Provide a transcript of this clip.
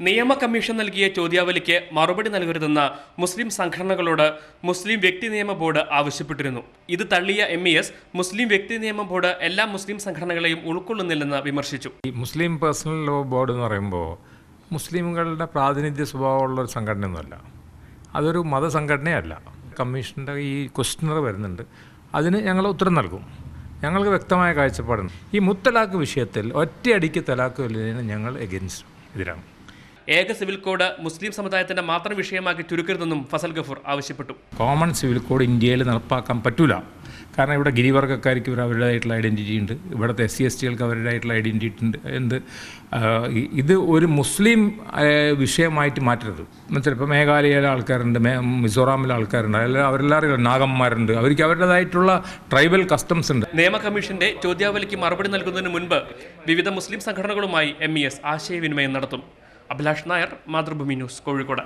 നിയമ കമ്മീഷൻ നൽകിയ ചോദ്യാവലിക്ക് മറുപടി നൽകരുതെന്ന മുസ്ലിം സംഘടനകളോട് മുസ്ലിം വ്യക്തി നിയമ ബോർഡ് ആവശ്യപ്പെട്ടിരുന്നു. ഇത് തള്ളിയ MES മുസ്ലിം വ്യക്തി നിയമ ബോർഡ് എല്ലാ മുസ്ലിം സംഘടനകളെയും ഉൾക്കൊള്ളുന്നില്ലെന്ന് വിമർശിച്ചു. ഈ മുസ്ലിം പേഴ്സണൽ ലോ ബോർഡ് എന്ന് പറയുമ്പോൾ മുസ്ലിമുകളുടെ പ്രാതിനിധ്യ സ്വഭാവമുള്ള ഒരു സംഘടനയൊന്നുമല്ല, അതൊരു മതസംഘടനയല്ല. കമ്മീഷൻ്റെ ഈ ക്വസ്റ്റ്യനർ വരുന്നുണ്ട്, അതിന് ഞങ്ങൾ ഉത്തരം നൽകും. ഞങ്ങൾക്ക് വ്യക്തമായ കാഴ്ചപ്പാടുണ്ട്. ഈ മുത്തലാഖ് വിഷയത്തിൽ ഒറ്റയടിക്ക് തലാഖ് വരുന്നതിന് ഞങ്ങൾ എതിരാണ്. ഏക സിവിൽ കോഡ് മുസ്ലിം സമുദായത്തിന്റെ മാത്രം വിഷയമാക്കി ചുരുക്കരുതെന്നും ഫസൽ ഗഫൂർ ആവശ്യപ്പെട്ടു. കോമൺ സിവിൽ കോഡ് ഇന്ത്യയിൽ നടപ്പാക്കാൻ പറ്റൂല. കാരണം ഇവിടെ ഗിരിവർഗ്ഗക്കാർക്ക് അവരുടേതായിട്ടുള്ള ഐഡൻറ്റിറ്റി ഉണ്ട്, ഇവിടുത്തെ SC/STകൾക്ക് അവരുടേതായിട്ടുള്ള ഐഡൻറ്റിറ്റി ഉണ്ട്. ഇത് ഒരു മുസ്ലിം വിഷയമായിട്ട് മാറ്റരുത്. എന്നുവെച്ചാൽ ഇപ്പോൾ മേഘാലയയിലെ ആൾക്കാരുണ്ട്, മിസോറാമിലെ ആൾക്കാരുണ്ട്, അവരെല്ലാവരും നാഗന്മാരുണ്ട്, അവർക്ക് അവരുടേതായിട്ടുള്ള ട്രൈബൽ കസ്റ്റംസ് ഉണ്ട്. നിയമ കമ്മീഷന്റെ ചോദ്യാവലിക്ക് മറുപടി നൽകുന്നതിന് മുൻപ് വിവിധ മുസ്ലിം സംഘടനകളുമായി MES ആശയവിനിമയം നടത്തും. അഭിലാഷ് നായർ, മാതൃഭൂമി ന്യൂസ്, കോഴിക്കോട്.